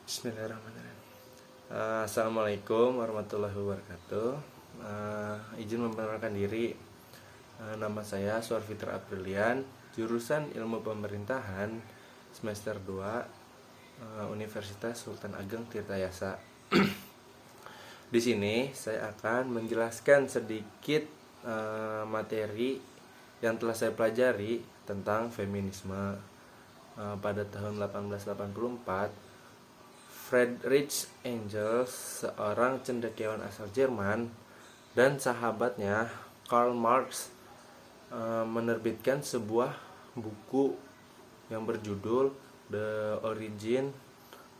Bismillahirrahmanirrahim. Assalamualaikum warahmatullahi wabarakatuh. Izin memperkenalkan diri. Nama saya Suar Fitra Aprilian, jurusan Ilmu Pemerintahan semester 2, Universitas Sultan Ageng Tirtayasa. Di sini saya akan menjelaskan sedikit materi yang telah saya pelajari tentang feminisme. Pada tahun 1884, Friedrich Engels, seorang cendekiawan asal Jerman, dan sahabatnya Karl Marx menerbitkan sebuah buku yang berjudul The Origin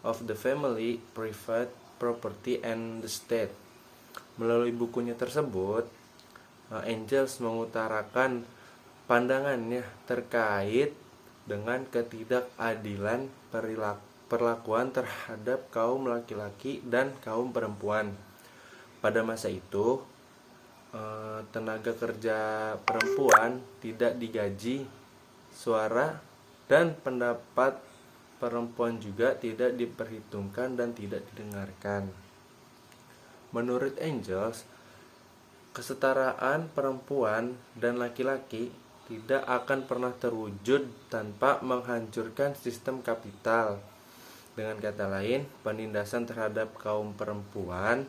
of the Family, Private Property and the State. Melalui bukunya tersebut, Engels mengutarakan pandangannya terkait dengan ketidakadilan perlakuan terhadap kaum laki-laki dan kaum perempuan. Pada masa itu, tenaga kerja perempuan tidak digaji, suara dan pendapat perempuan juga tidak diperhitungkan dan tidak didengarkan. Menurut Engels, kesetaraan perempuan dan laki-laki tidak akan pernah terwujud tanpa menghancurkan sistem kapital. Dengan kata lain, penindasan terhadap kaum perempuan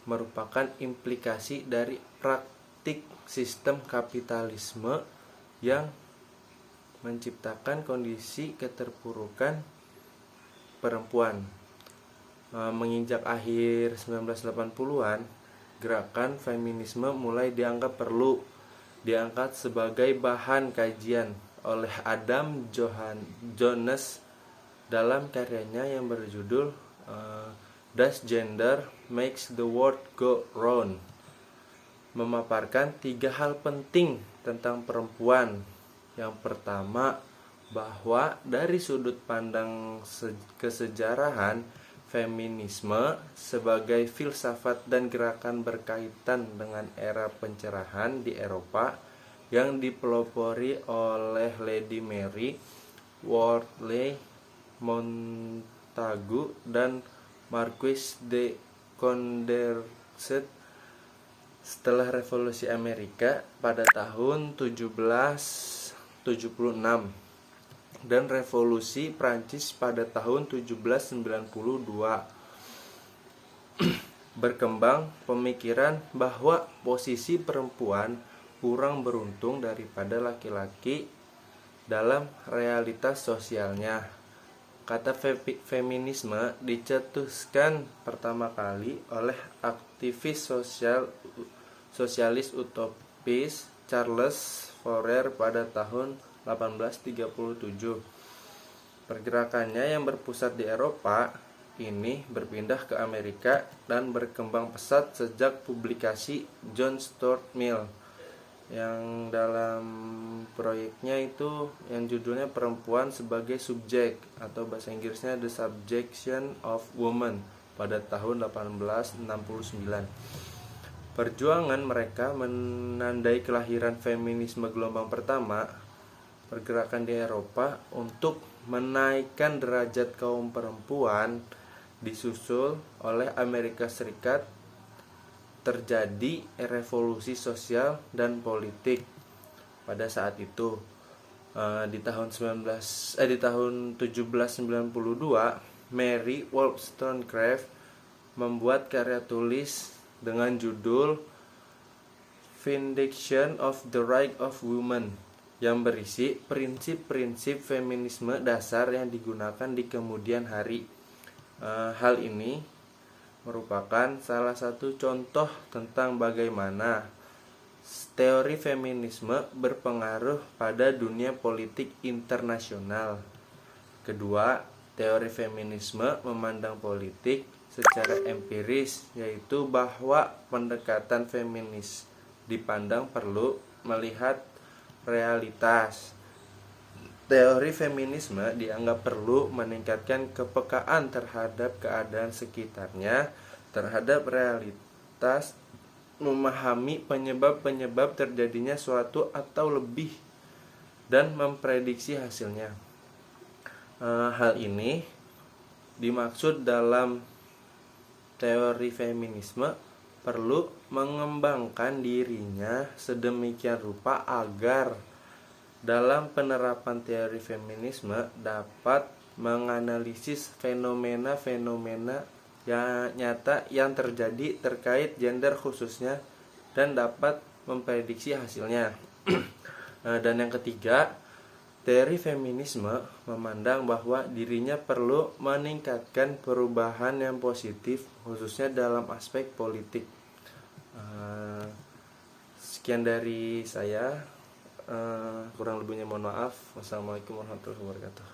merupakan implikasi dari praktik sistem kapitalisme yang menciptakan kondisi keterpurukan perempuan. Menginjak akhir 1980-an, gerakan feminisme mulai diangkat sebagai bahan kajian oleh Adam Jones dalam karyanya yang berjudul Does Gender Makes the World Go Round, memaparkan 3 hal penting tentang perempuan. Yang pertama, bahwa dari sudut pandang kesejarahan, feminisme sebagai filsafat dan gerakan berkaitan dengan era pencerahan di Eropa yang dipelopori oleh Lady Mary Wortley Montagu dan Marquis de Condorcet setelah Revolusi Amerika pada tahun 1776 dan Revolusi Prancis pada tahun 1792. Berkembang pemikiran bahwa posisi perempuan kurang beruntung daripada laki-laki dalam realitas sosialnya. Kata feminisme dicetuskan pertama kali oleh aktivis sosialis utopis Charles Fourier pada tahun 1837. Pergerakannya yang berpusat di Eropa ini berpindah ke Amerika dan berkembang pesat sejak publikasi John Stuart Mill yang dalam proyeknya itu yang judulnya Perempuan sebagai Subjek atau bahasa Inggrisnya The Subjection of Woman pada tahun 1869. Perjuangan mereka menandai kelahiran feminisme gelombang pertama. Pergerakan di Eropa untuk menaikkan derajat kaum perempuan disusul oleh Amerika Serikat. Terjadi revolusi sosial dan politik pada saat itu. Di tahun 1792, Mary Wollstonecraft membuat karya tulis dengan judul Vindication of the Right of Women yang berisi prinsip-prinsip feminisme dasar yang digunakan di kemudian hari. Hal ini merupakan salah satu contoh tentang bagaimana teori feminisme berpengaruh pada dunia politik internasional. Kedua, teori feminisme memandang politik secara empiris, yaitu bahwa pendekatan feminis dipandang perlu melihat realitas. Teori feminisme dianggap perlu meningkatkan kepekaan terhadap keadaan sekitarnya, terhadap realitas, memahami penyebab-penyebab terjadinya suatu atau lebih, dan memprediksi hasilnya. Hal ini dimaksud dalam teori feminisme perlu mengembangkan dirinya sedemikian rupa agar dalam penerapan teori feminisme dapat menganalisis fenomena-fenomena yang nyata yang terjadi terkait gender khususnya dan dapat memprediksi hasilnya. Dan yang ketiga, teori feminisme memandang bahwa dirinya perlu meningkatkan perubahan yang positif khususnya dalam aspek politik. Sekian dari saya, kurang lebihnya mohon maaf. Wassalamualaikum warahmatullahi wabarakatuh.